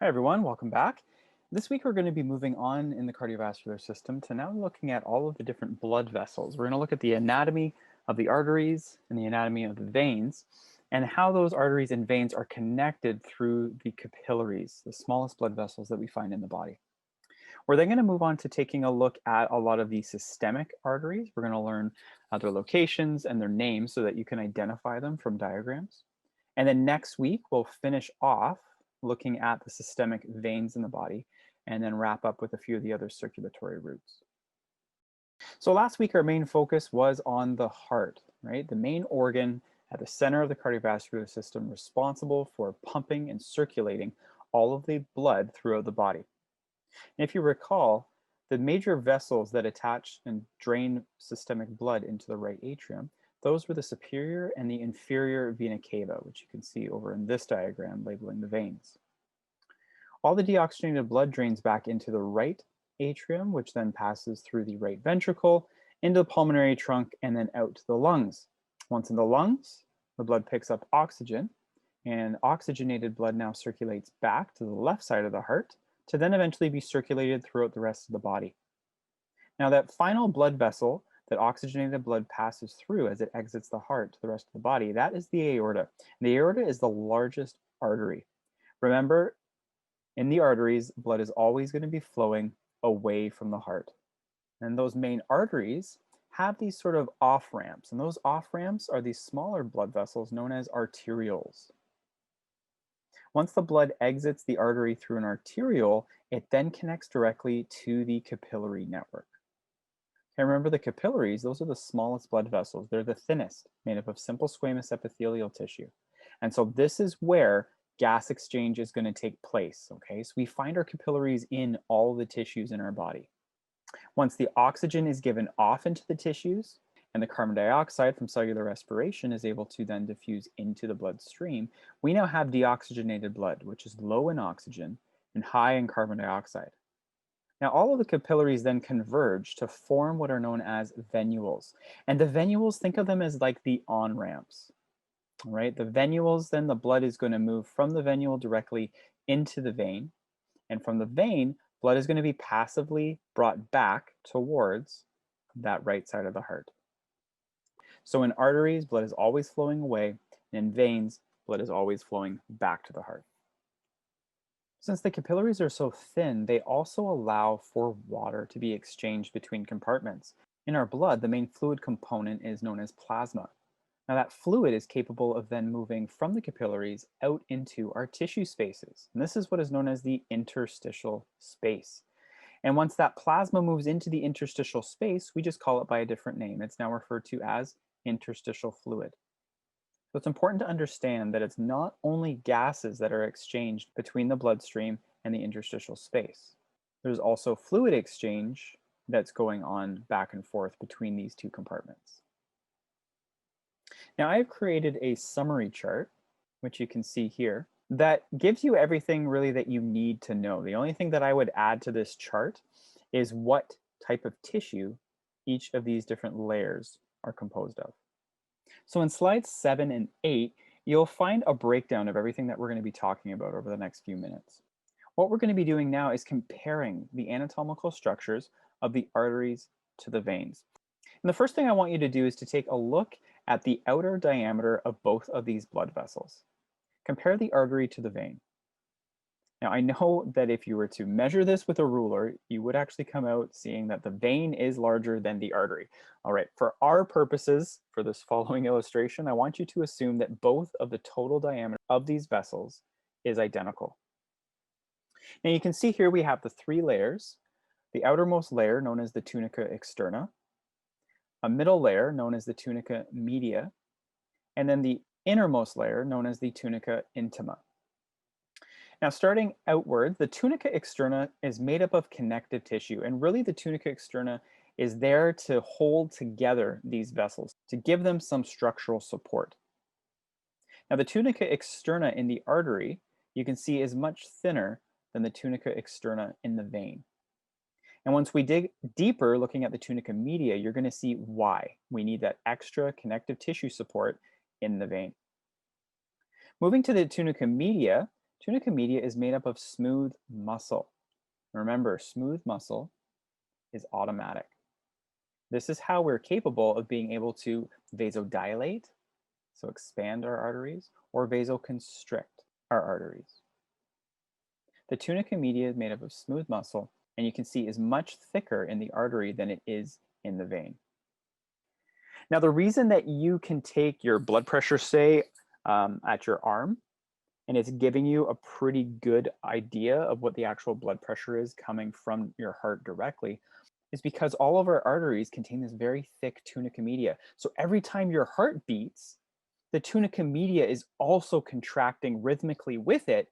Hi everyone, welcome back. This week we're going to be moving on in the cardiovascular system to now looking at all of the different blood vessels. We're going to look at the anatomy of the arteries and the anatomy of the veins and how those arteries and veins are connected through the capillaries, the smallest blood vessels that we find in the body. We're then going to move on to taking a look at a lot of the systemic arteries. We're going to learn their locations and their names so that you can identify them from diagrams. And then next week, we'll finish off looking at the systemic veins in the body and then wrap up with a few of the other circulatory routes. So last week, our main focus was on the heart, right? The main organ at the center of the cardiovascular system responsible for pumping and circulating all of the blood throughout the body. And if you recall, the major vessels that attach and drain systemic blood into the right atrium, those were the superior and the inferior vena cava, which you can see over in this diagram labeling the veins. All the deoxygenated blood drains back into the right atrium, which then passes through the right ventricle, into the pulmonary trunk, and then out to the lungs. Once in the lungs, the blood picks up oxygen, and oxygenated blood now circulates back to the left side of the heart, to then eventually be circulated throughout the rest of the body. Now that final blood vessel that oxygenated blood passes through as it exits the heart to the rest of the body, that is the aorta. And the aorta is the largest artery. Remember, in the arteries, blood is always going to be flowing away from the heart. And those main arteries have these sort of off-ramps, and those off-ramps are these smaller blood vessels known as arterioles. Once the blood exits the artery through an arteriole, it then connects directly to the capillary network. And remember the capillaries, those are the smallest blood vessels. They're the thinnest, made up of simple squamous epithelial tissue. And so this is where gas exchange is going to take place, okay? So we find our capillaries in all the tissues in our body. Once the oxygen is given off into the tissues, and the carbon dioxide from cellular respiration is able to then diffuse into the bloodstream, we now have deoxygenated blood, which is low in oxygen and high in carbon dioxide. Now, all of the capillaries then converge to form what are known as venules. And the venules, think of them as like the on-ramps, right? The venules, then the blood is going to move from the venule directly into the vein. And from the vein, blood is going to be passively brought back towards that right side of the heart. So in arteries, blood is always flowing away, and in veins, blood is always flowing back to the heart. Since the capillaries are so thin, they also allow for water to be exchanged between compartments. In our blood, the main fluid component is known as plasma. Now that fluid is capable of then moving from the capillaries out into our tissue spaces. And this is what is known as the interstitial space. And once that plasma moves into the interstitial space, we just call it by a different name. It's now referred to as interstitial fluid. So it's important to understand that it's not only gases that are exchanged between the bloodstream and the interstitial space. There's also fluid exchange that's going on back and forth between these two compartments. Now I've created a summary chart, which you can see here, that gives you everything really that you need to know. The only thing that I would add to this chart is what type of tissue each of these different layers are composed of. So in slides 7 and 8, you'll find a breakdown of everything that we're going to be talking about over the next few minutes. What we're going to be doing now is comparing the anatomical structures of the arteries to the veins. And the first thing I want you to do is to take a look at the outer diameter of both of these blood vessels. Compare the artery to the vein. Now, I know that if you were to measure this with a ruler, you would actually come out seeing that the vein is larger than the artery. All right, for our purposes, for this following illustration, I want you to assume that both of the total diameter of these vessels is identical. Now, you can see here we have the three layers, the outermost layer known as the tunica externa, a middle layer known as the tunica media, and then the innermost layer known as the tunica intima. Now, starting outward, the tunica externa is made up of connective tissue, and really the tunica externa is there to hold together these vessels, to give them some structural support. Now, the tunica externa in the artery, you can see is much thinner than the tunica externa in the vein. And once we dig deeper, looking at the tunica media, you're going to see why we need that extra connective tissue support in the vein. Moving to the tunica media, Tunica media is made up of smooth muscle. Remember, smooth muscle is automatic. This is how we're capable of being able to vasodilate, so expand our arteries, or vasoconstrict our arteries. The tunica media is made up of smooth muscle, and you can see is much thicker in the artery than it is in the vein. Now, the reason that you can take your blood pressure, say, at your arm, and it's giving you a pretty good idea of what the actual blood pressure is coming from your heart directly, is because all of our arteries contain this very thick tunica media. So every time your heart beats, the tunica media is also contracting rhythmically with it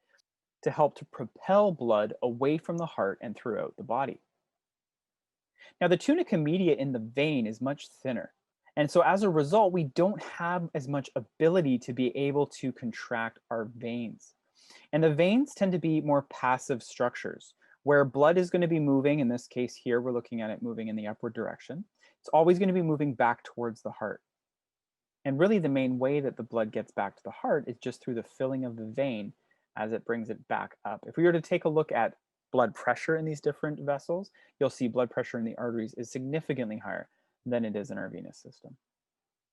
to help to propel blood away from the heart and throughout the body. Now, the tunica media in the vein is much thinner. And so as a result, we don't have as much ability to be able to contract our veins. And the veins tend to be more passive structures where blood is going to be moving. In this case here, we're looking at it moving in the upward direction. It's always going to be moving back towards the heart. And really the main way that the blood gets back to the heart is just through the filling of the vein as it brings it back up. If we were to take a look at blood pressure in these different vessels, you'll see blood pressure in the arteries is significantly higher than it is in our venous system.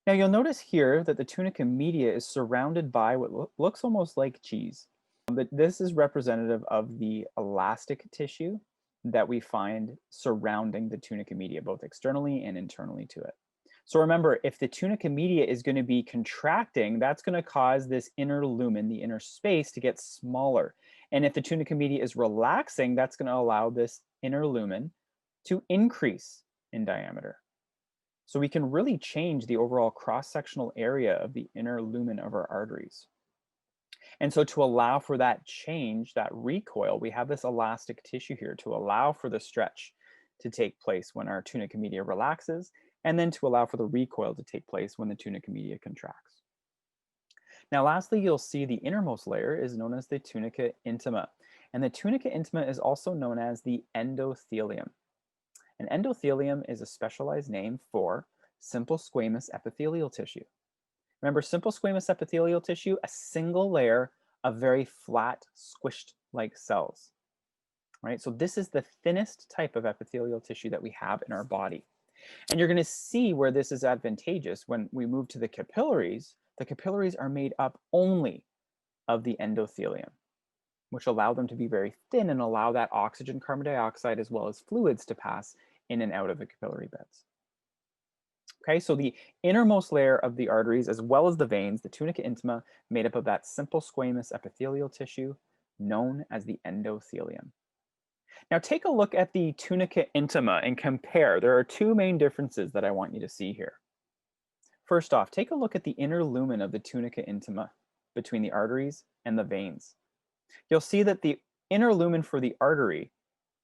Now you'll notice here that the tunica media is surrounded by what looks almost like cheese. But this is representative of the elastic tissue that we find surrounding the tunica media, both externally and internally to it. So remember, if the tunica media is going to be contracting, that's going to cause this inner lumen, the inner space, to get smaller. And if the tunica media is relaxing, that's going to allow this inner lumen to increase in diameter. So we can really change the overall cross-sectional area of the inner lumen of our arteries. And so to allow for that change, that recoil, we have this elastic tissue here to allow for the stretch to take place when our tunica media relaxes, and then to allow for the recoil to take place when the tunica media contracts. Now, lastly, you'll see the innermost layer is known as the tunica intima. And the tunica intima is also known as the endothelium. An endothelium is a specialized name for simple squamous epithelial tissue. Remember, simple squamous epithelial tissue, a single layer of very flat, squished-like cells. Right? So this is the thinnest type of epithelial tissue that we have in our body. And you're going to see where this is advantageous when we move to the capillaries. The capillaries are made up only of the endothelium, which allow them to be very thin and allow that oxygen, carbon dioxide, as well as fluids to pass in and out of the capillary beds. Okay, so the innermost layer of the arteries, as well as the veins, the tunica intima, made up of that simple squamous epithelial tissue known as the endothelium. Now take a look at the tunica intima and compare. There are two main differences that I want you to see here. First off, take a look at the inner lumen of the tunica intima between the arteries and the veins. You'll see that the inner lumen for the artery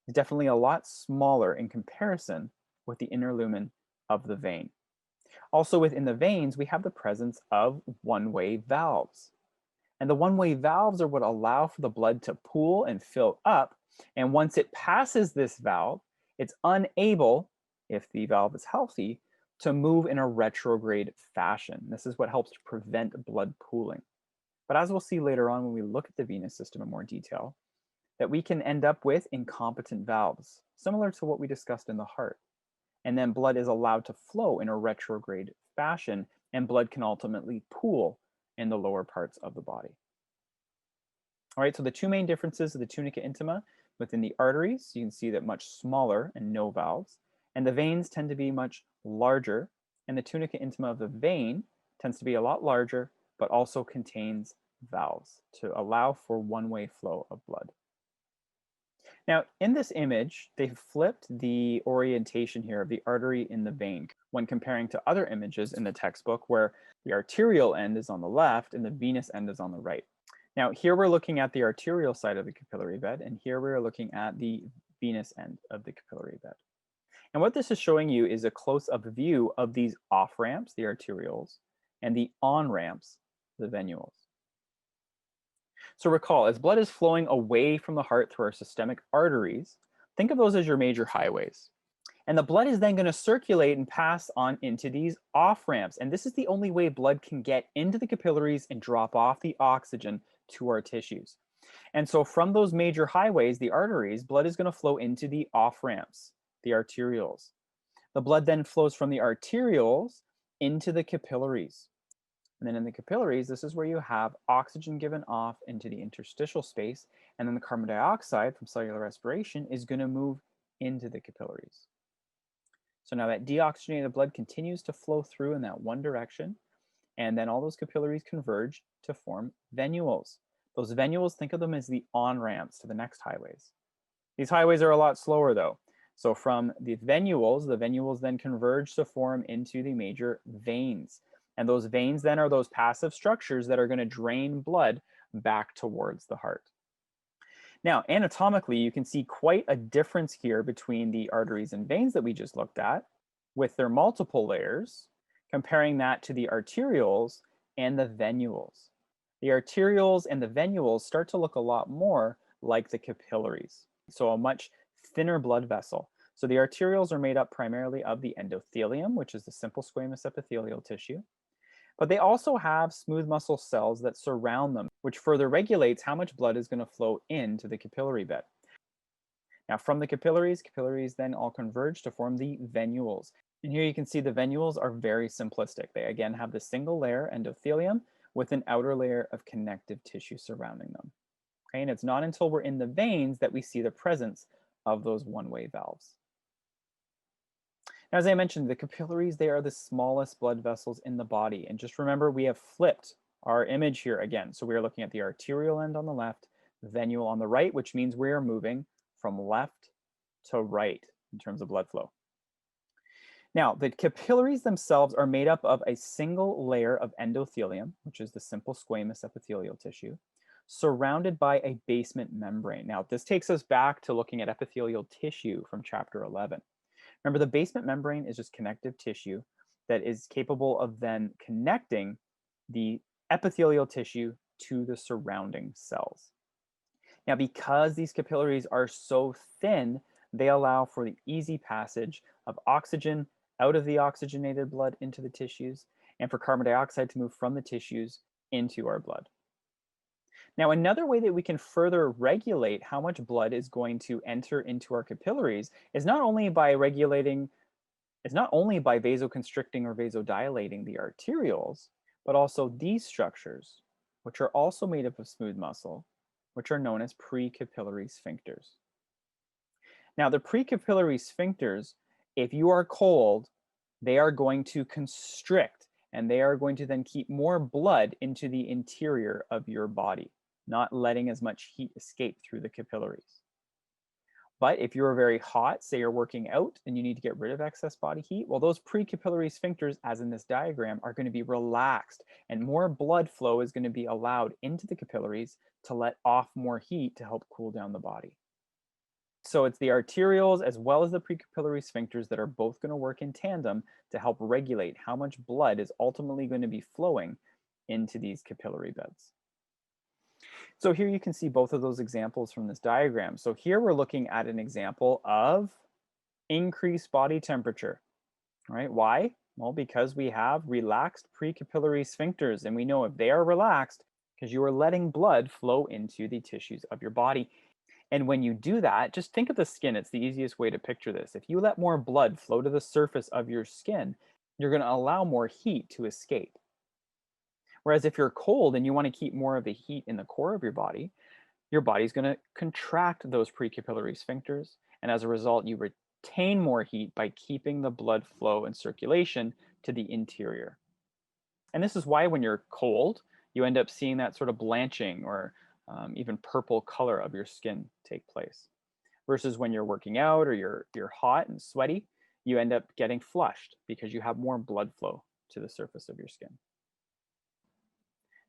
is definitely a lot smaller in comparison with the inner lumen of the vein. Also within the veins, we have the presence of one-way valves. And the one-way valves are what allow for the blood to pool and fill up. And once it passes this valve, it's unable, if the valve is healthy, to move in a retrograde fashion. This is what helps to prevent blood pooling. But as we'll see later on when we look at the venous system in more detail, that we can end up with incompetent valves, similar to what we discussed in the heart. And then blood is allowed to flow in a retrograde fashion, and blood can ultimately pool in the lower parts of the body. All right, so the two main differences of the tunica intima: within the arteries, you can see that much smaller and no valves, and the veins tend to be much larger, and the tunica intima of the vein tends to be a lot larger, but also contains valves to allow for one-way flow of blood. Now, in this image, they've flipped the orientation here of the artery in the vein when comparing to other images in the textbook where the arterial end is on the left and the venous end is on the right. Now, here we're looking at the arterial side of the capillary bed, and here we're looking at the venous end of the capillary bed. And what this is showing you is a close-up view of these off-ramps, the arterioles, and the on-ramps, the venules. So recall, as blood is flowing away from the heart through our systemic arteries, think of those as your major highways. And the blood is then going to circulate and pass on into these off-ramps. And this is the only way blood can get into the capillaries and drop off the oxygen to our tissues. And so from those major highways, the arteries, blood is going to flow into the off ramps, the arterioles. The blood then flows from the arterioles into the capillaries. And then in the capillaries, this is where you have oxygen given off into the interstitial space, and then the carbon dioxide from cellular respiration is going to move into the capillaries. So now that deoxygenated blood continues to flow through in that one direction, and then all those capillaries converge to form venules. Those venules, think of them as the on-ramps to the next highways. These highways are a lot slower though. So from the venules then converge to form into the major veins. And those veins then are those passive structures that are going to drain blood back towards the heart. Now, anatomically, you can see quite a difference here between the arteries and veins that we just looked at with their multiple layers, comparing that to the arterioles and the venules. The arterioles and the venules start to look a lot more like the capillaries, so a much thinner blood vessel. So the arterioles are made up primarily of the endothelium, which is the simple squamous epithelial tissue. But they also have smooth muscle cells that surround them, which further regulates how much blood is going to flow into the capillary bed. Now from the capillaries then all converge to form the venules. And here you can see the venules are very simplistic. They again have the single layer endothelium with an outer layer of connective tissue surrounding them. Okay, and it's not until we're in the veins that we see the presence of those one-way valves. Now, as I mentioned, the capillaries, they are the smallest blood vessels in the body. And just remember, we have flipped our image here again. So we are looking at the arterial end on the left, venule on the right, which means we are moving from left to right in terms of blood flow. Now, the capillaries themselves are made up of a single layer of endothelium, which is the simple squamous epithelial tissue, surrounded by a basement membrane. Now, this takes us back to looking at epithelial tissue from chapter 11. Remember, the basement membrane is just connective tissue that is capable of then connecting the epithelial tissue to the surrounding cells. Now, because these capillaries are so thin, they allow for the easy passage of oxygen out of the oxygenated blood into the tissues, and for carbon dioxide to move from the tissues into our blood. Now, another way that we can further regulate how much blood is going to enter into our capillaries is not only by vasoconstricting or vasodilating the arterioles, but also these structures, which are also made up of smooth muscle, which are known as precapillary sphincters. Now, the precapillary sphincters, if you are cold, they are going to constrict, and they are going to then keep more blood into the interior of your body, not letting as much heat escape through the capillaries. But if you're very hot, say you're working out and you need to get rid of excess body heat, well, those precapillary sphincters, as in this diagram, are going to be relaxed, and more blood flow is going to be allowed into the capillaries to let off more heat to help cool down the body. So it's the arterioles as well as the precapillary sphincters that are both going to work in tandem to help regulate how much blood is ultimately going to be flowing into these capillary beds. So here you can see both of those examples from this diagram. So here we're looking at an example of increased body temperature, right? Why? Well, because we have relaxed precapillary sphincters, and we know if they are relaxed, because you are letting blood flow into the tissues of your body. And when you do that, just think of the skin. It's the easiest way to picture this. If you let more blood flow to the surface of your skin, you're going to allow more heat to escape. Whereas if you're cold and you want to keep more of the heat in the core of your body's going to contract those precapillary sphincters. And as a result, you retain more heat by keeping the blood flow and circulation to the interior. And this is why when you're cold, you end up seeing that sort of blanching or even purple color of your skin take place. Versus when you're working out or you're hot and sweaty, you end up getting flushed because you have more blood flow to the surface of your skin.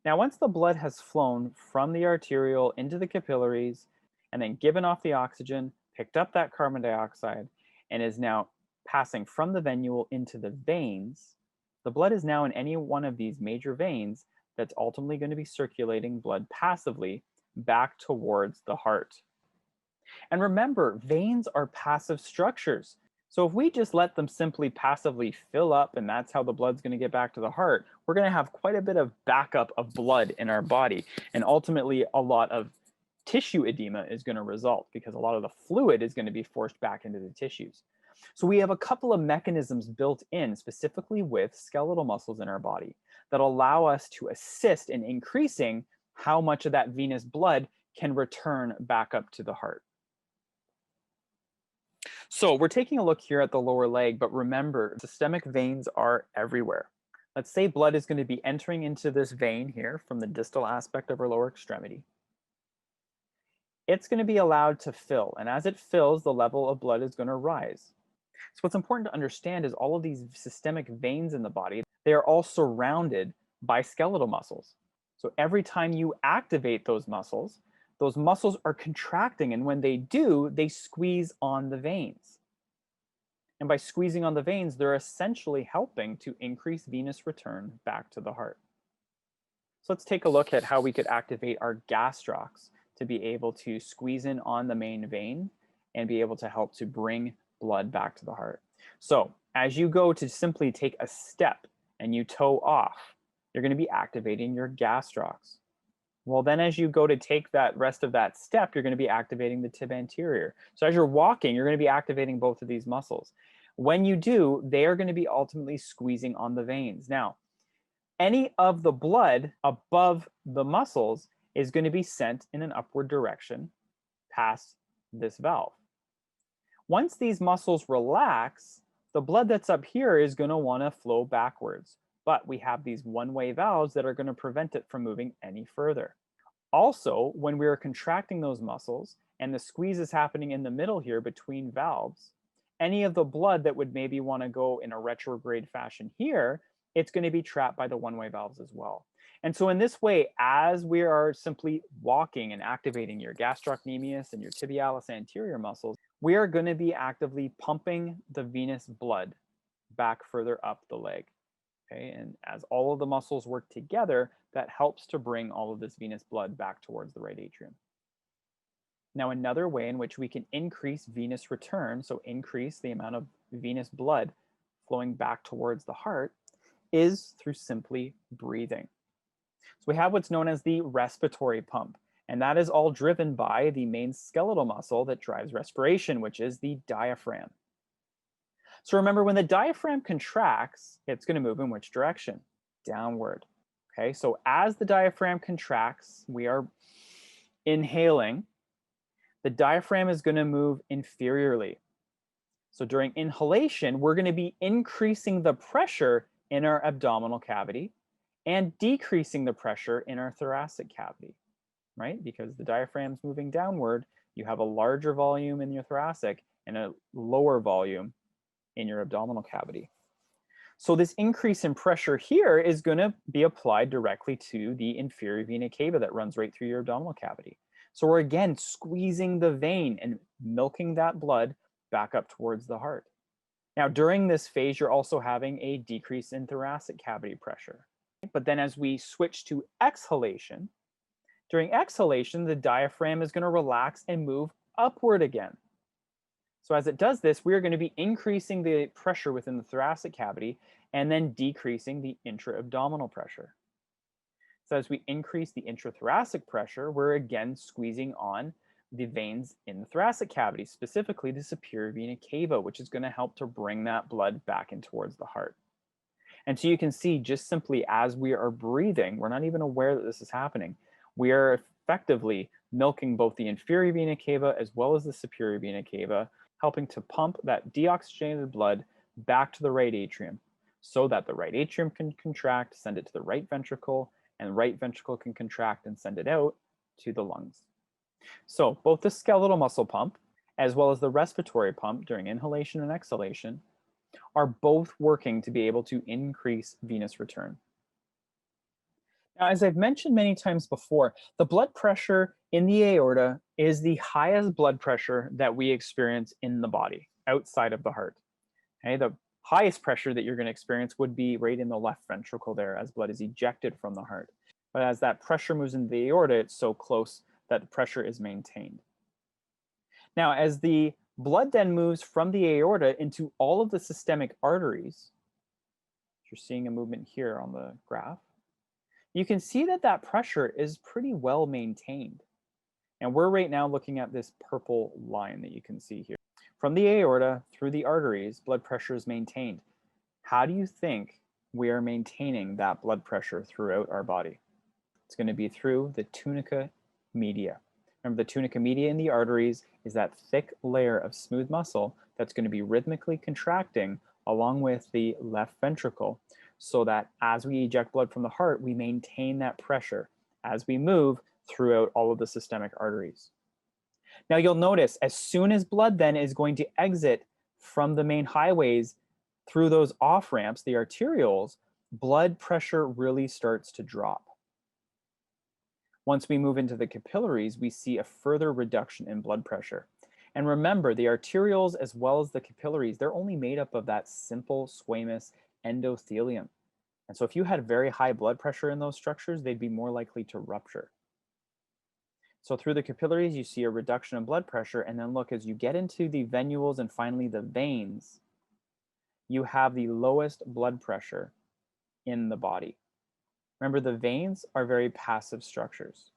Now, once the blood has flown from the arteriole into the capillaries and then given off the oxygen, picked up that carbon dioxide, and is now passing from the venule into the veins, the blood is now in any one of these major veins that's ultimately going to be circulating blood passively back towards the heart. And remember, veins are passive structures. So if we just let them simply passively fill up and that's how the blood's going to get back to the heart, we're going to have quite a bit of backup of blood in our body and ultimately a lot of tissue edema is going to result because a lot of the fluid is going to be forced back into the tissues. So we have a couple of mechanisms built in specifically with skeletal muscles in our body that allow us to assist in increasing how much of that venous blood can return back up to the heart. So we're taking a look here at the lower leg, but remember, systemic veins are everywhere. Let's say blood is going to be entering into this vein here from the distal aspect of our lower extremity. It's going to be allowed to fill, and as it fills, the level of blood is going to rise. So what's important to understand is all of these systemic veins in the body, they are all surrounded by skeletal muscles. So every time you activate those muscles are contracting, and when they do, they squeeze on the veins. And by squeezing on the veins, they're essentially helping to increase venous return back to the heart. So let's take a look at how we could activate our gastrocs to be able to squeeze in on the main vein and be able to help to bring blood back to the heart. So as you go to simply take a step and you toe off, you're going to be activating your gastrocs. Well, then as you go to take that rest of that step, you're going to be activating the tib anterior. So as you're walking, you're going to be activating both of these muscles. When you do, they are going to be ultimately squeezing on the veins. Now, any of the blood above the muscles is going to be sent in an upward direction past this valve. Once these muscles relax, the blood that's up here is going to want to flow backwards. But we have these one-way valves that are going to prevent it from moving any further. Also, when we are contracting those muscles and the squeeze is happening in the middle here between valves, any of the blood that would maybe want to go in a retrograde fashion here, it's going to be trapped by the one-way valves as well. And so in this way, as we are simply walking and activating your gastrocnemius and your tibialis anterior muscles, we are going to be actively pumping the venous blood back further up the leg. Okay, and as all of the muscles work together, that helps to bring all of this venous blood back towards the right atrium. Now, another way in which we can increase venous return, so increase the amount of venous blood flowing back towards the heart, is through simply breathing. So we have what's known as the respiratory pump, and that is all driven by the main skeletal muscle that drives respiration, which is the diaphragm. So remember, when the diaphragm contracts, it's going to move in which direction? Downward. Okay, so as the diaphragm contracts, we are inhaling. The diaphragm is going to move inferiorly. So during inhalation, we're going to be increasing the pressure in our abdominal cavity and decreasing the pressure in our thoracic cavity, right? Because the diaphragm's moving downward, you have a larger volume in your thoracic and a lower volume in your abdominal cavity. So this increase in pressure here is going to be applied directly to the inferior vena cava that runs right through your abdominal cavity. So we're again squeezing the vein and milking that blood back up towards the heart. Now, during this phase, you're also having a decrease in thoracic cavity pressure. But then as we switch to exhalation, during exhalation, the diaphragm is going to relax and move upward again. So as it does this, we are going to be increasing the pressure within the thoracic cavity and then decreasing the intra-abdominal pressure. So as we increase the intrathoracic pressure, we're again squeezing on the veins in the thoracic cavity, specifically the superior vena cava, which is going to help to bring that blood back in towards the heart. And so you can see just simply as we are breathing, we're not even aware that this is happening. We are effectively milking both the inferior vena cava as well as the superior vena cava, helping to pump that deoxygenated blood back to the right atrium so that the right atrium can contract, send it to the right ventricle, and the right ventricle can contract and send it out to the lungs. So both the skeletal muscle pump as well as the respiratory pump during inhalation and exhalation are both working to be able to increase venous return. Now, as I've mentioned many times before, the blood pressure in the aorta is the highest blood pressure that we experience in the body, outside of the heart. Okay, the highest pressure that you're going to experience would be right in the left ventricle there as blood is ejected from the heart. But as that pressure moves into the aorta, it's so close that the pressure is maintained. Now, as the blood then moves from the aorta into all of the systemic arteries, you're seeing a movement here on the graph, you can see that that pressure is pretty well maintained. And we're right now looking at this purple line that you can see here. From the aorta through the arteries, blood pressure is maintained. How do you think we are maintaining that blood pressure throughout our body? It's going to be through the tunica media. Remember, the tunica media in the arteries is that thick layer of smooth muscle that's going to be rhythmically contracting along with the left ventricle, so that as we eject blood from the heart, we maintain that pressure as we move throughout all of the systemic arteries. Now you'll notice as soon as blood then is going to exit from the main highways through those off ramps, the arterioles, blood pressure really starts to drop. Once we move into the capillaries, we see a further reduction in blood pressure. And remember, the arterioles as well as the capillaries, they're only made up of that simple squamous endothelium. And so if you had very high blood pressure in those structures, they'd be more likely to rupture. So through the capillaries, you see a reduction in blood pressure. And then look, as you get into the venules and finally the veins, you have the lowest blood pressure in the body. Remember, the veins are very passive structures.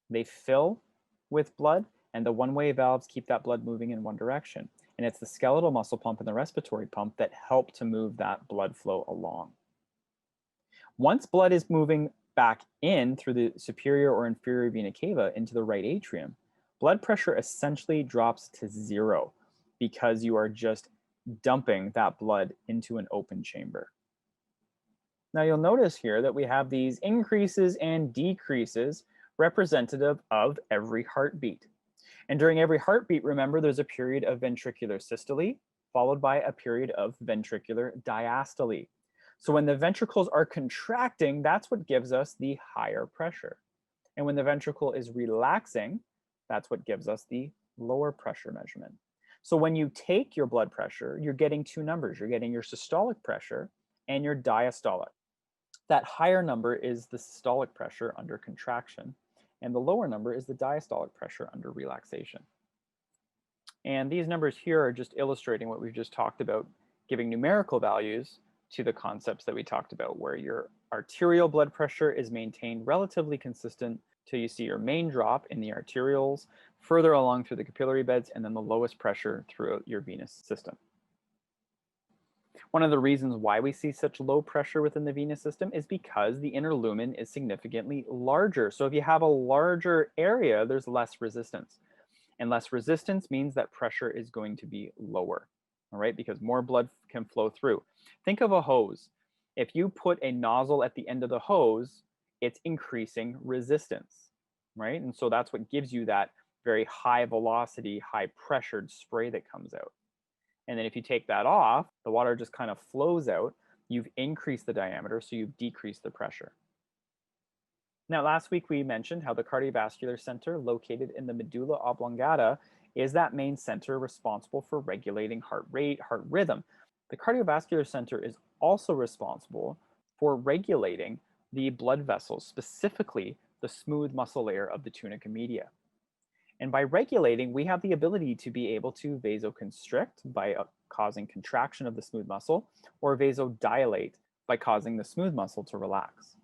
They fill with blood, and the one-way valves keep that blood moving in one direction. And it's the skeletal muscle pump and the respiratory pump that help to move that blood flow along. Once blood is moving back in through the superior or inferior vena cava into the right atrium, blood pressure essentially drops to zero because you are just dumping that blood into an open chamber. Now you'll notice here that we have these increases and decreases representative of every heartbeat. And during every heartbeat, remember, there's a period of ventricular systole followed by a period of ventricular diastole. So when the ventricles are contracting, that's what gives us the higher pressure. And when the ventricle is relaxing, that's what gives us the lower pressure measurement. So when you take your blood pressure, you're getting two numbers. You're getting your systolic pressure and your diastolic. That higher number is the systolic pressure under contraction, and the lower number is the diastolic pressure under relaxation. And these numbers here are just illustrating what we've just talked about, giving numerical values to the concepts that we talked about, where your arterial blood pressure is maintained relatively consistent till you see your main drop in the arterioles, further along through the capillary beds, and then the lowest pressure throughout your venous system. One of the reasons why we see such low pressure within the venous system is because the inner lumen is significantly larger. So if you have a larger area, there's less resistance. And less resistance means that pressure is going to be lower, all right? Because more blood can flow through. Think of a hose. If you put a nozzle at the end of the hose, it's increasing resistance, right? And so that's what gives you that very high velocity, high pressured spray that comes out. And then if you take that off, the water just kind of flows out. You've increased the diameter, so you've decreased the pressure. Now, last week we mentioned how the cardiovascular center located in the medulla oblongata is that main center responsible for regulating heart rate, heart rhythm. The cardiovascular center is also responsible for regulating the blood vessels, specifically the smooth muscle layer of the tunica media. And by regulating, we have the ability to be able to vasoconstrict by causing contraction of the smooth muscle, or vasodilate by causing the smooth muscle to relax.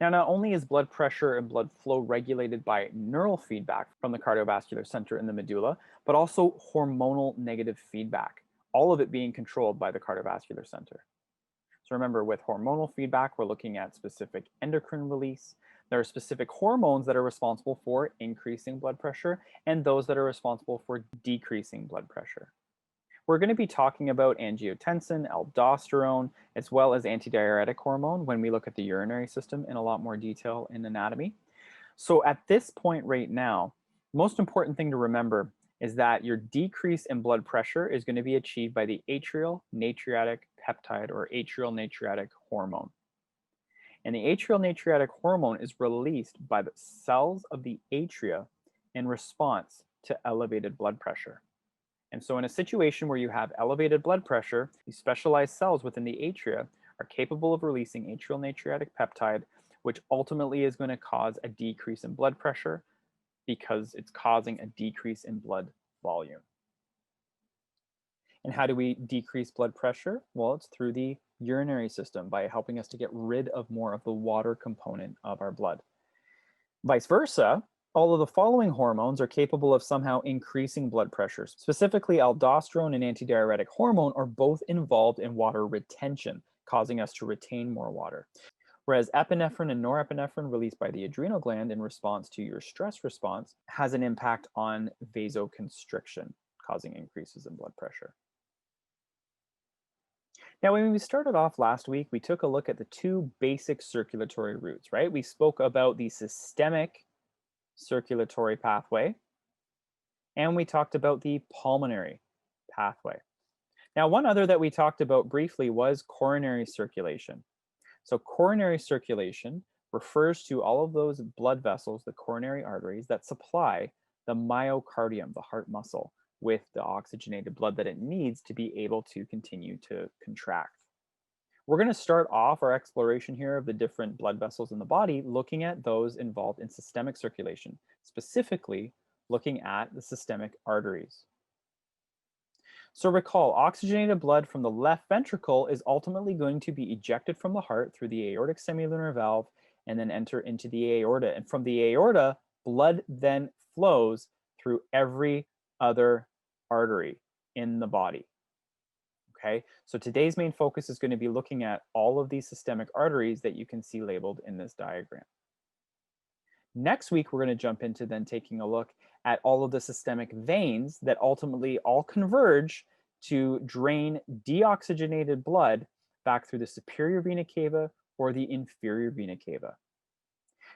Now, not only is blood pressure and blood flow regulated by neural feedback from the cardiovascular center in the medulla, but also hormonal negative feedback, all of it being controlled by the cardiovascular center. So remember, with hormonal feedback, we're looking at specific endocrine release. There are specific hormones that are responsible for increasing blood pressure and those that are responsible for decreasing blood pressure. We're going to be talking about angiotensin, aldosterone, as well as antidiuretic hormone when we look at the urinary system in a lot more detail in anatomy. So at this point right now, the most important thing to remember is that your decrease in blood pressure is going to be achieved by the atrial natriuretic peptide, or atrial natriuretic hormone. And the atrial natriuretic hormone is released by the cells of the atria in response to elevated blood pressure. And so in a situation where you have elevated blood pressure, these specialized cells within the atria are capable of releasing atrial natriuretic peptide, which ultimately is going to cause a decrease in blood pressure because it's causing a decrease in blood volume. And how do we decrease blood pressure? Well, it's through the urinary system by helping us to get rid of more of the water component of our blood. Vice versa, all of the following hormones are capable of somehow increasing blood pressure. Specifically, aldosterone and antidiuretic hormone are both involved in water retention, causing us to retain more water. Whereas epinephrine and norepinephrine released by the adrenal gland in response to your stress response has an impact on vasoconstriction, causing increases in blood pressure. Now, when we started off last week, we took a look at the two basic circulatory routes, right? We spoke about the systemic circulatory pathway, and we talked about the pulmonary pathway. Now, one other that we talked about briefly was coronary circulation. So coronary circulation refers to all of those blood vessels, the coronary arteries, that supply the myocardium, the heart muscle, with the oxygenated blood that it needs to be able to continue to contract. We're going to start off our exploration here of the different blood vessels in the body, looking at those involved in systemic circulation, specifically looking at the systemic arteries. So recall, oxygenated blood from the left ventricle is ultimately going to be ejected from the heart through the aortic semilunar valve and then enter into the aorta. And from the aorta, blood then flows through every other artery in the body. Okay, so today's main focus is going to be looking at all of these systemic arteries that you can see labeled in this diagram. Next week, we're going to jump into then taking a look at all of the systemic veins that ultimately all converge to drain deoxygenated blood back through the superior vena cava or the inferior vena cava.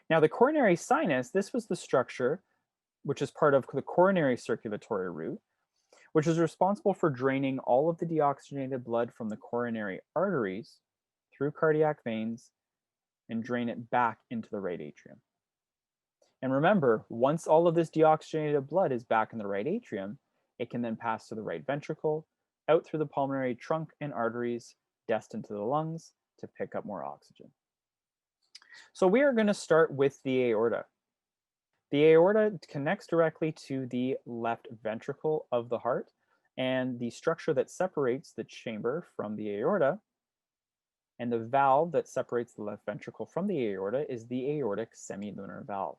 Now, the coronary sinus, this was the structure which is part of the coronary circulatory route, which is responsible for draining all of the deoxygenated blood from the coronary arteries through cardiac veins and drain it back into the right atrium. And remember, once all of this deoxygenated blood is back in the right atrium, it can then pass to the right ventricle, out through the pulmonary trunk and arteries, destined to the lungs to pick up more oxygen. So we are going to start with the aorta. The aorta connects directly to the left ventricle of the heart, and the structure that separates the chamber from the aorta and the valve that separates the left ventricle from the aorta is the aortic semilunar valve.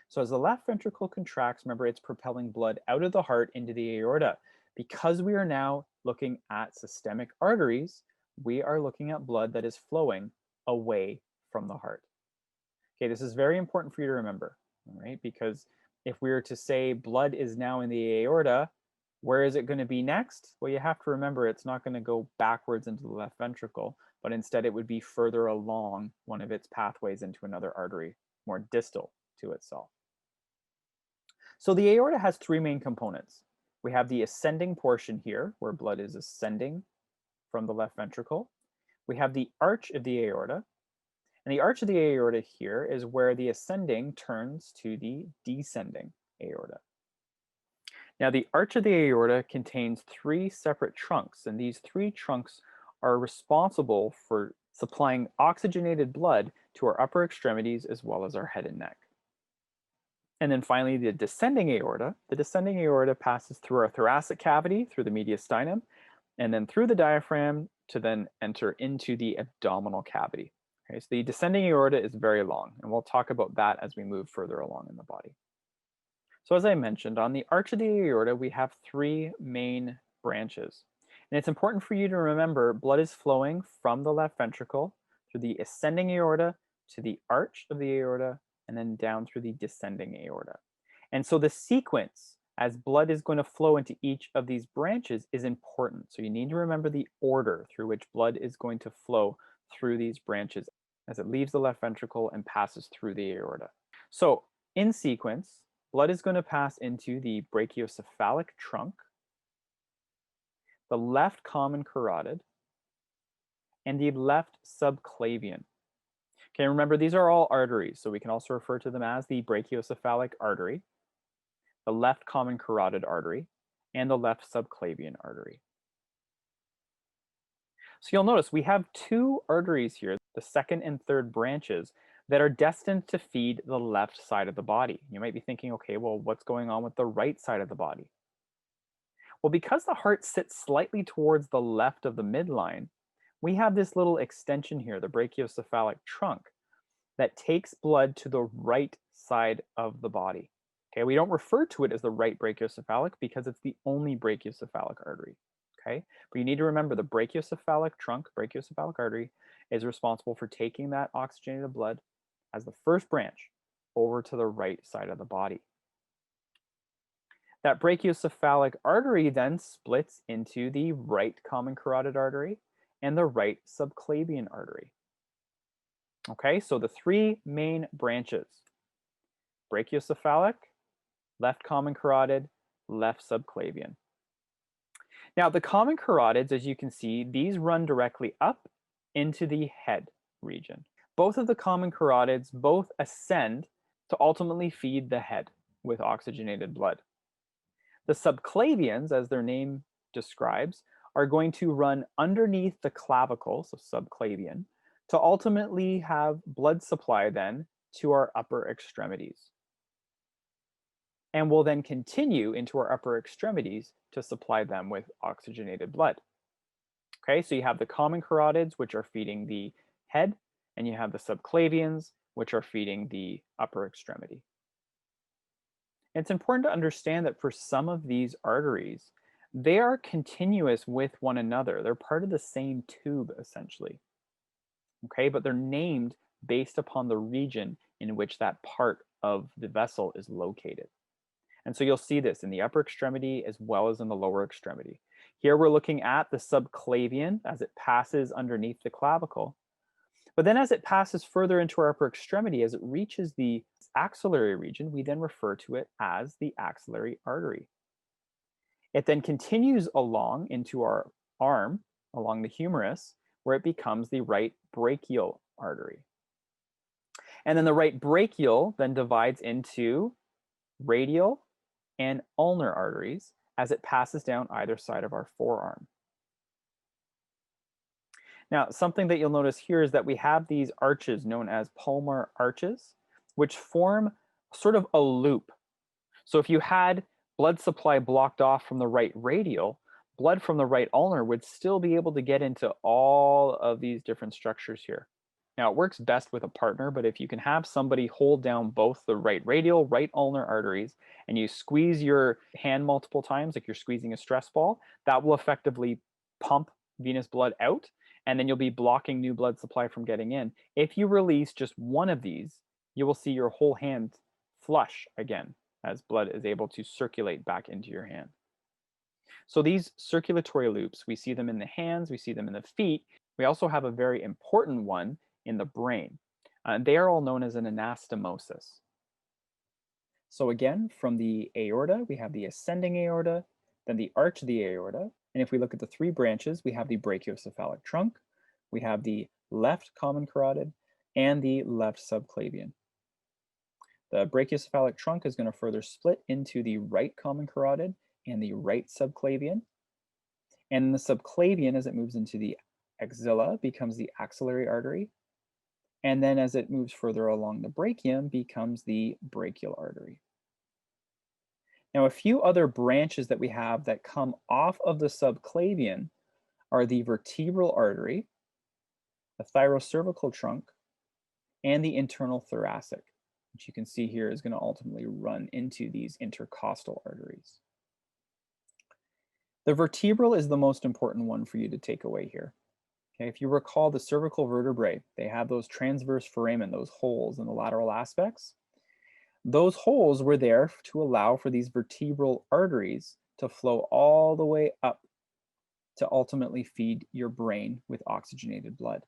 So as the left ventricle contracts, remember it's propelling blood out of the heart into the aorta. Because we are now looking at systemic arteries, we are looking at blood that is flowing away from the heart. Okay, this is very important for you to remember, all right? Because if we were to say blood is now in the aorta, where is it going to be next? Well, you have to remember it's not going to go backwards into the left ventricle, but instead it would be further along one of its pathways into another artery, more distal to itself. So the aorta has three main components. We have the ascending portion here, where blood is ascending from the left ventricle. We have the arch of the aorta. And the arch of the aorta here is where the ascending turns to the descending aorta. Now, the arch of the aorta contains three separate trunks, and these three trunks are responsible for supplying oxygenated blood to our upper extremities as well as our head and neck. And then finally, the descending aorta. The descending aorta passes through our thoracic cavity, through the mediastinum, and then through the diaphragm to then enter into the abdominal cavity. Okay, so the descending aorta is very long, and we'll talk about that as we move further along in the body. So as I mentioned, on the arch of the aorta, we have three main branches. And it's important for you to remember blood is flowing from the left ventricle through the ascending aorta to the arch of the aorta, and then down through the descending aorta. And so the sequence as blood is going to flow into each of these branches is important. So you need to remember the order through which blood is going to flow through these branches as it leaves the left ventricle and passes through the aorta. So in sequence, blood is going to pass into the brachiocephalic trunk, the left common carotid, and the left subclavian. Okay, remember these are all arteries, so we can also refer to them as the brachiocephalic artery, the left common carotid artery, and the left subclavian artery. So you'll notice we have two arteries here, the second and third branches, that are destined to feed the left side of the body. You might be thinking, okay, well, what's going on with the right side of the body? Well, because the heart sits slightly towards the left of the midline, we have this little extension here, the brachiocephalic trunk. that takes blood to the right side of the body. Okay, we don't refer to it as the right brachiocephalic because it's the only brachiocephalic artery. Okay, but you need to remember the brachiocephalic trunk, brachiocephalic artery, is responsible for taking that oxygenated blood as the first branch over to the right side of the body. That brachiocephalic artery then splits into the right common carotid artery and the right subclavian artery. Okay, so the three main branches: brachiocephalic, left common carotid, left subclavian. Now, the common carotids, as you can see, these run directly up into the head region. Both of the common carotids both ascend to ultimately feed the head with oxygenated blood. The subclavians, as their name describes, are going to run underneath the clavicle, so subclavian, to ultimately have blood supply then to our upper extremities, and will then continue into our upper extremities to supply them with oxygenated blood. Okay, so you have the common carotids, which are feeding the head, and you have the subclavians, which are feeding the upper extremity. It's important to understand that for some of these arteries, they are continuous with one another. They're part of the same tube, essentially. Okay, but they're named based upon the region in which that part of the vessel is located. And so you'll see this in the upper extremity as well as in the lower extremity. Here we're looking at the subclavian as it passes underneath the clavicle. But then as it passes further into our upper extremity, as it reaches the axillary region, we then refer to it as the axillary artery. It then continues along into our arm, along the humerus, where it becomes the right brachial artery. And then the right brachial then divides into radial and ulnar arteries as it passes down either side of our forearm. Now, something that you'll notice here is that we have these arches known as palmar arches, which form sort of a loop. So if you had blood supply blocked off from the right radial, blood from the right ulnar would still be able to get into all of these different structures here. Now, it works best with a partner, but if you can have somebody hold down both the right radial, right ulnar arteries, and you squeeze your hand multiple times, like you're squeezing a stress ball, that will effectively pump venous blood out, and then you'll be blocking new blood supply from getting in. If you release just one of these, you will see your whole hand flush again as blood is able to circulate back into your hand. So these circulatory loops, we see them in the hands, we see them in the feet. We also have a very important one in the brain. They are all known as an anastomosis. So again, from the aorta, we have the ascending aorta, then the arch of the aorta. And if we look at the three branches, we have the brachiocephalic trunk, we have the left common carotid, and the left subclavian. The brachiocephalic trunk is going to further split into the right common carotid and the right subclavian. And the subclavian, as it moves into the axilla, becomes the axillary artery. And then as it moves further along the brachium, becomes the brachial artery. Now, a few other branches that we have that come off of the subclavian are the vertebral artery, the thyrocervical trunk, and the internal thoracic, which you can see here is going to ultimately run into these intercostal arteries. The vertebral is the most important one for you to take away here. Okay, if you recall the cervical vertebrae, they have those transverse foramen, those holes in the lateral aspects. Those holes were there to allow for these vertebral arteries to flow all the way up to ultimately feed your brain with oxygenated blood.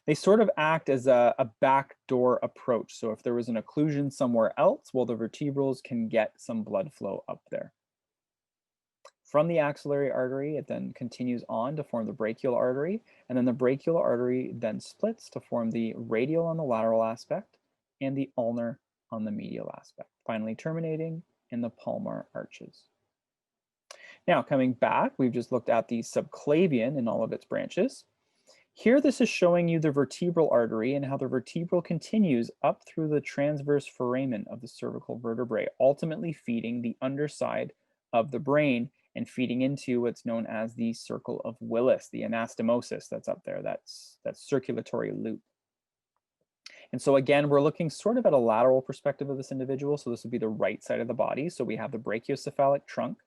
They sort of act as a backdoor approach. So if there was an occlusion somewhere else, well, the vertebrals can get some blood flow up there. From the axillary artery, it then continues on to form the brachial artery, and then the brachial artery then splits to form the radial on the lateral aspect and the ulnar on the medial aspect, finally terminating in the palmar arches. Now, coming back, we've just looked at the subclavian in all of its branches. Here, this is showing you the vertebral artery and how the vertebral continues up through the transverse foramen of the cervical vertebrae, ultimately feeding the underside of the brain and feeding into what's known as the circle of Willis, the anastomosis that's up there, that circulatory loop. And so again, we're looking sort of at a lateral perspective of this individual. So this would be the right side of the body. So we have the brachiocephalic trunk,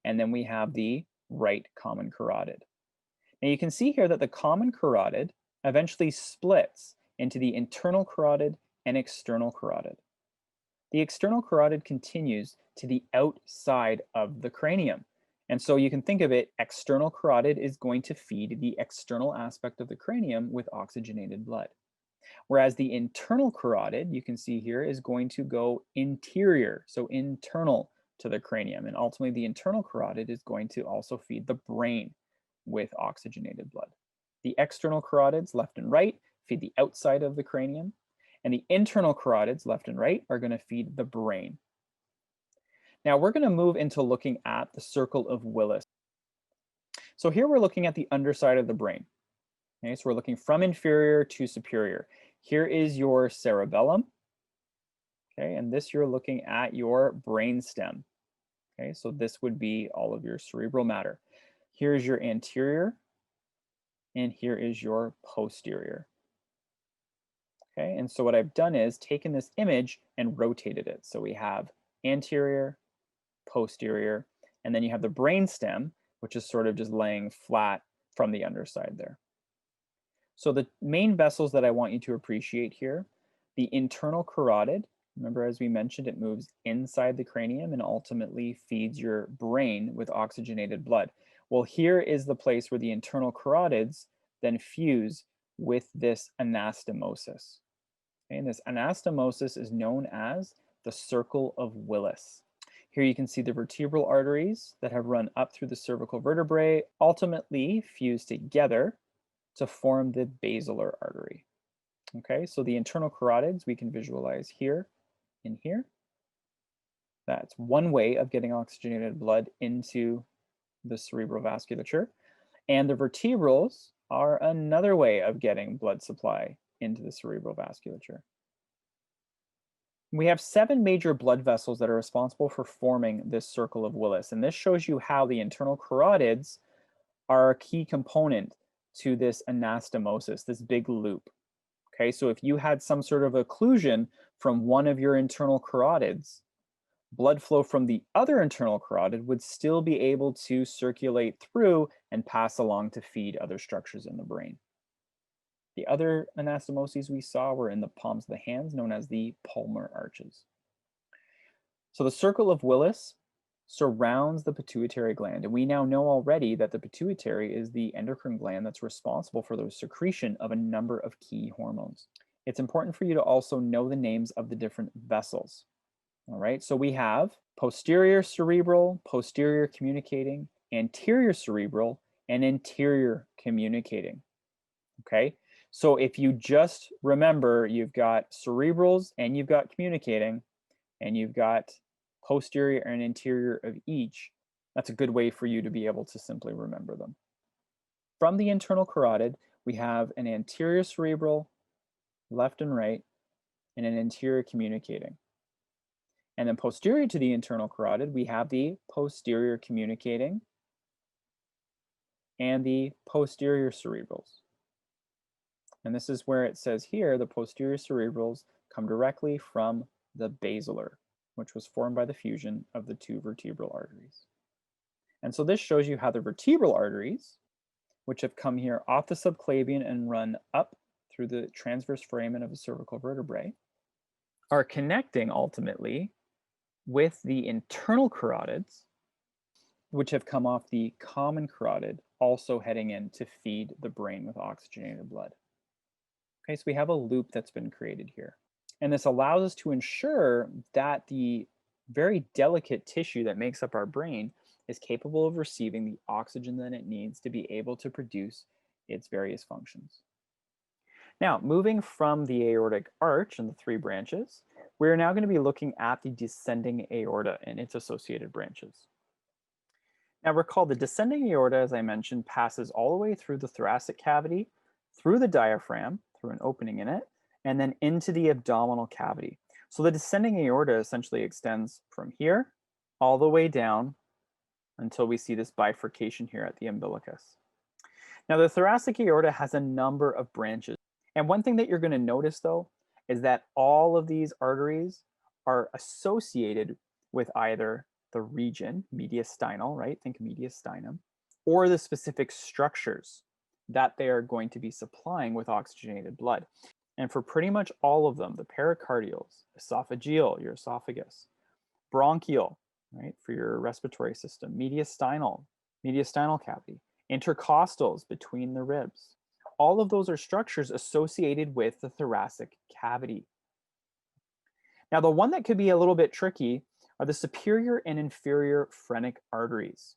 and then we have the right common carotid. Now you can see here that the common carotid eventually splits into the internal carotid and external carotid. The external carotid continues to the outside of the cranium. And so you can think of it, external carotid is going to feed the external aspect of the cranium with oxygenated blood. Whereas the internal carotid, you can see here, is going to go interior, so internal to the cranium. And ultimately, the internal carotid is going to also feed the brain with oxygenated blood. The external carotids, left and right, feed the outside of the cranium. And the internal carotids, left and right, are going to feed the brain. Now we're going to move into looking at the circle of Willis. So here we're looking at the underside of the brain. Okay, so we're looking from inferior to superior. Here is your cerebellum. Okay, and this you're looking at your brainstem. Okay, so this would be all of your cerebral matter. Here's your anterior, and here is your posterior. Okay, and so what I've done is taken this image and rotated it. So we have anterior, posterior, and then you have the brainstem, which is sort of just laying flat from the underside there. So the main vessels that I want you to appreciate here, the internal carotid, remember as we mentioned, it moves inside the cranium and ultimately feeds your brain with oxygenated blood. Well, here is the place where the internal carotids then fuse with this anastomosis. Okay, and this anastomosis is known as the circle of Willis. Here you can see the vertebral arteries that have run up through the cervical vertebrae, ultimately fuse together to form the basilar artery. Okay, so the internal carotids we can visualize here and here. That's one way of getting oxygenated blood into the cerebral vasculature. And the vertebrals are another way of getting blood supply into the cerebral vasculature. We have 7 major blood vessels that are responsible for forming this circle of Willis. And this shows you how the internal carotids are a key component to this anastomosis, this big loop. Okay, so if you had some sort of occlusion from one of your internal carotids, blood flow from the other internal carotid would still be able to circulate through and pass along to feed other structures in the brain. The other anastomoses we saw were in the palms of the hands, known as the palmar arches. So the circle of Willis surrounds the pituitary gland, and we now know already that the pituitary is the endocrine gland that's responsible for the secretion of a number of key hormones. It's important for you to also know the names of the different vessels. All right, so we have posterior cerebral, posterior communicating, anterior cerebral, and anterior communicating. Okay, so if you just remember, you've got cerebrals and you've got communicating, and you've got posterior and anterior of each, that's a good way for you to be able to simply remember them. From the internal carotid, we have an anterior cerebral, left and right, and an anterior communicating. And then posterior to the internal carotid, we have the posterior communicating and the posterior cerebrals. And this is where it says here, the posterior cerebrals come directly from the basilar, which was formed by the fusion of the 2 vertebral arteries. And so this shows you how the vertebral arteries, which have come here off the subclavian and run up through the transverse foramen of the cervical vertebrae, are connecting ultimately with the internal carotids, which have come off the common carotid, also heading in to feed the brain with oxygenated blood. Okay, so we have a loop that's been created here. And this allows us to ensure that the very delicate tissue that makes up our brain is capable of receiving the oxygen that it needs to be able to produce its various functions. Now, moving from the aortic arch and the 3 branches, we're now going to be looking at the descending aorta and its associated branches. Now recall the descending aorta, as I mentioned, passes all the way through the thoracic cavity, through the diaphragm, through an opening in it, and then into the abdominal cavity. So the descending aorta essentially extends from here all the way down until we see this bifurcation here at the umbilicus. Now the thoracic aorta has a number of branches. And one thing that you're going to notice though is that all of these arteries are associated with either the region, mediastinal, right? Think mediastinum, or the specific structures that they are going to be supplying with oxygenated blood. And for pretty much all of them, the pericardials, esophageal, your esophagus, bronchial, right, for your respiratory system, mediastinal cavity, intercostals between the ribs. All of those are structures associated with the thoracic cavity. Now, the one that could be a little bit tricky are the superior and inferior phrenic arteries.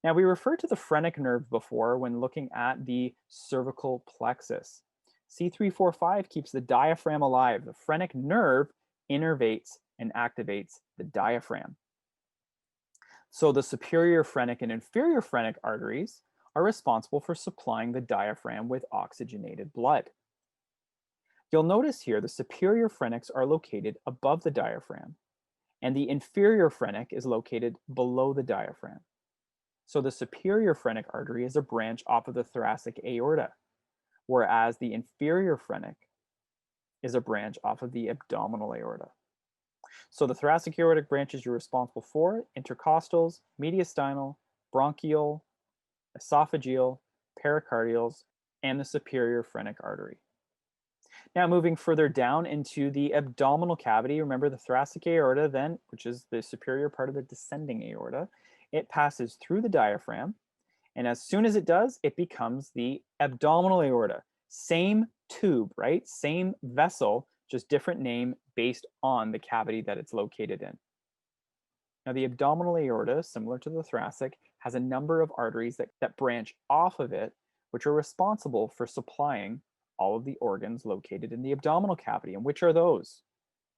Now, we referred to the phrenic nerve before when looking at the cervical plexus. C345 keeps the diaphragm alive. The phrenic nerve innervates and activates the diaphragm. So the superior phrenic and inferior phrenic arteries are responsible for supplying the diaphragm with oxygenated blood. You'll notice here the superior phrenics are located above the diaphragm, and the inferior phrenic is located below the diaphragm. So the superior phrenic artery is a branch off of the thoracic aorta, whereas the inferior phrenic is a branch off of the abdominal aorta. So the thoracic aortic branches you're responsible for: intercostals, mediastinal, bronchial, esophageal, pericardials, and the superior phrenic artery. Now moving further down into the abdominal cavity, remember the thoracic aorta then, which is the superior part of the descending aorta, it passes through the diaphragm, and as soon as it does, it becomes the abdominal aorta. Same tube, right? Same vessel, just different name based on the cavity that it's located in. Now the abdominal aorta, similar to the thoracic, has a number of arteries that branch off of it, which are responsible for supplying all of the organs located in the abdominal cavity. And which are those?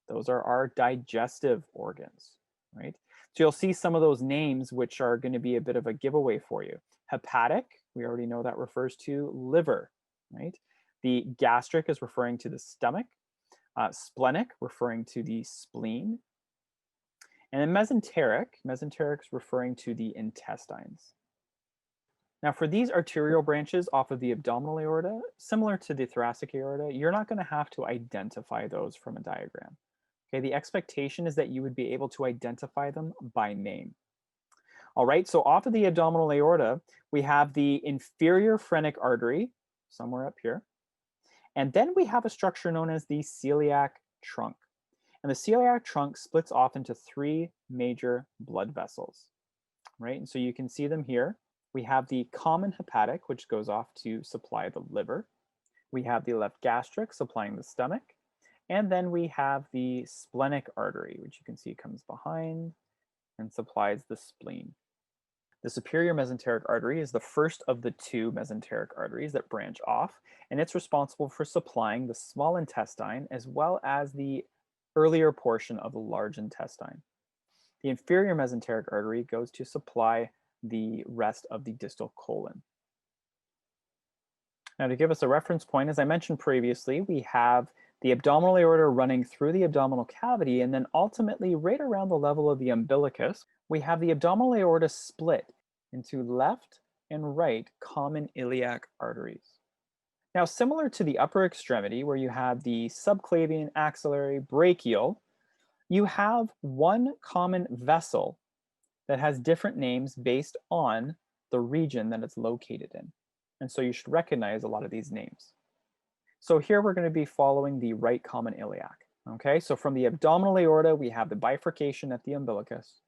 Those are our digestive organs, right? So you'll see some of those names which are going to be a bit of a giveaway for you. Hepatic, we already know that refers to liver, right? The gastric is referring to the stomach. Splenic, referring to the spleen. And then mesenteric is referring to the intestines. Now for these arterial branches off of the abdominal aorta, similar to the thoracic aorta, you're not going to have to identify those from a diagram. Okay, the expectation is that you would be able to identify them by name. All right, so off of the abdominal aorta, we have the inferior phrenic artery, somewhere up here. And then we have a structure known as the celiac trunk. And the celiac trunk splits off into three major blood vessels, right? And so you can see them here. We have the common hepatic, which goes off to supply the liver. We have the left gastric supplying the stomach. And then we have the splenic artery, which you can see comes behind and supplies the spleen. The superior mesenteric artery is the first of the two mesenteric arteries that branch off, and it's responsible for supplying the small intestine as well as the earlier portion of the large intestine. The inferior mesenteric artery goes to supply the rest of the distal colon. Now to give us a reference point, as I mentioned previously, we have the abdominal aorta running through the abdominal cavity, and then ultimately right around the level of the umbilicus, we have the abdominal aorta split into left and right common iliac arteries. Now, similar to the upper extremity where you have the subclavian, axillary, brachial, you have one common vessel that has different names based on the region that it's located in. And so you should recognize a lot of these names. So here we're going to be following the right common iliac. Okay, so from the abdominal aorta, we have the bifurcation at the umbilicus.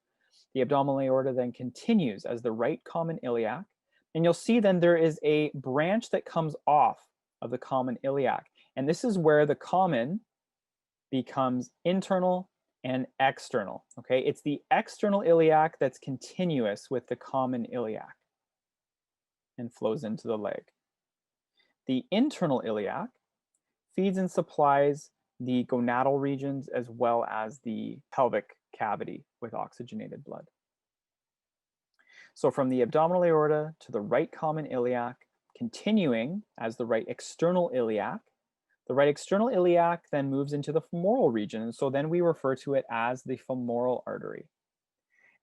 The abdominal aorta then continues as the right common iliac. And you'll see then there is a branch that comes off of the common iliac. And this is where the common becomes internal and external. Okay, it's the external iliac that's continuous with the common iliac and flows into the leg. The internal iliac feeds and supplies the gonadal regions as well as the pelvic cavity with oxygenated blood. So from the abdominal aorta to the right common iliac, continuing as the right external iliac, the right external iliac then moves into the femoral region. And so then we refer to it as the femoral artery.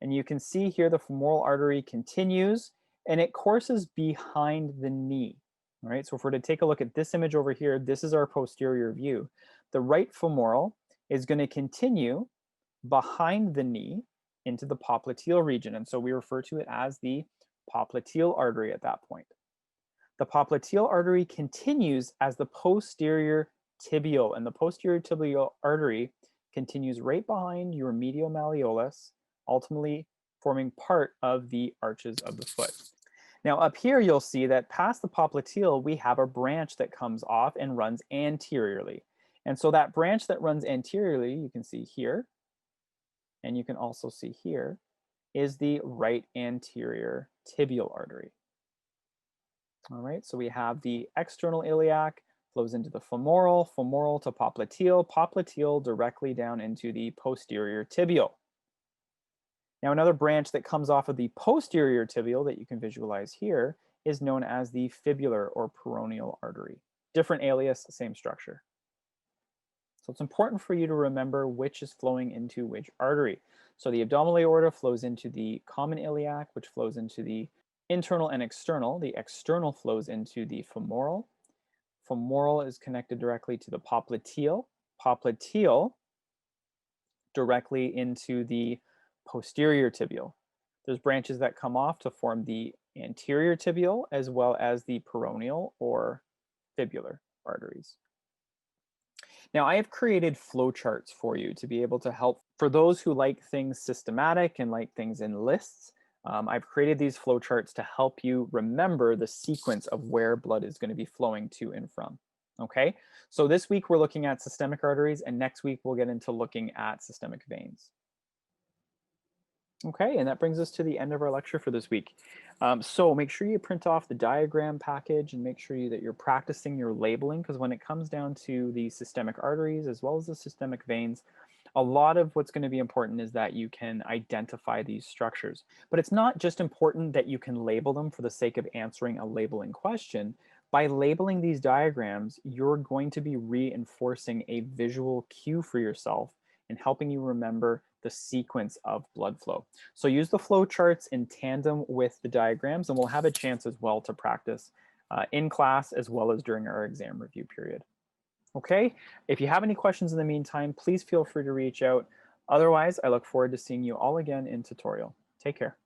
And you can see here the femoral artery continues and it courses behind the knee. All right, so if we're to take a look at this image over here, this is our posterior view. The right femoral is going to continue behind the knee into the popliteal region. And so we refer to it as the popliteal artery at that point. The popliteal artery continues as the posterior tibial, and the posterior tibial artery continues right behind your medial malleolus, ultimately forming part of the arches of the foot. Now up here, you'll see that past the popliteal, we have a branch that comes off and runs anteriorly. And so that branch that runs anteriorly, you can see here, and you can also see here, is the right anterior tibial artery. All right, so we have the external iliac, flows into the femoral, femoral to popliteal, popliteal directly down into the posterior tibial. Now, another branch that comes off of the posterior tibial that you can visualize here is known as the fibular or peroneal artery. Different alias, same structure. So it's important for you to remember which is flowing into which artery. So the abdominal aorta flows into the common iliac, which flows into the internal and external. The external flows into the femoral. Femoral is connected directly to the popliteal. Popliteal directly into the posterior tibial. There's branches that come off to form the anterior tibial as well as the peroneal or fibular arteries. Now, I have created flowcharts for you to be able to help for those who like things systematic and like things in lists. I've created these flowcharts to help you remember the sequence of where blood is going to be flowing to and from. Okay, so this week we're looking at systemic arteries, and next week we'll get into looking at systemic veins. Okay, and that brings us to the end of our lecture for this week. So make sure you print off the diagram package and make sure that you're practicing your labeling, because when it comes down to the systemic arteries as well as the systemic veins, a lot of what's going to be important is that you can identify these structures. But it's not just important that you can label them for the sake of answering a labeling question. By labeling these diagrams, you're going to be reinforcing a visual cue for yourself and helping you remember the sequence of blood flow. So use the flow charts in tandem with the diagrams, and we'll have a chance as well to practice in class as well as during our exam review period. Okay, if you have any questions in the meantime, please feel free to reach out. Otherwise, I look forward to seeing you all again in tutorial. Take care.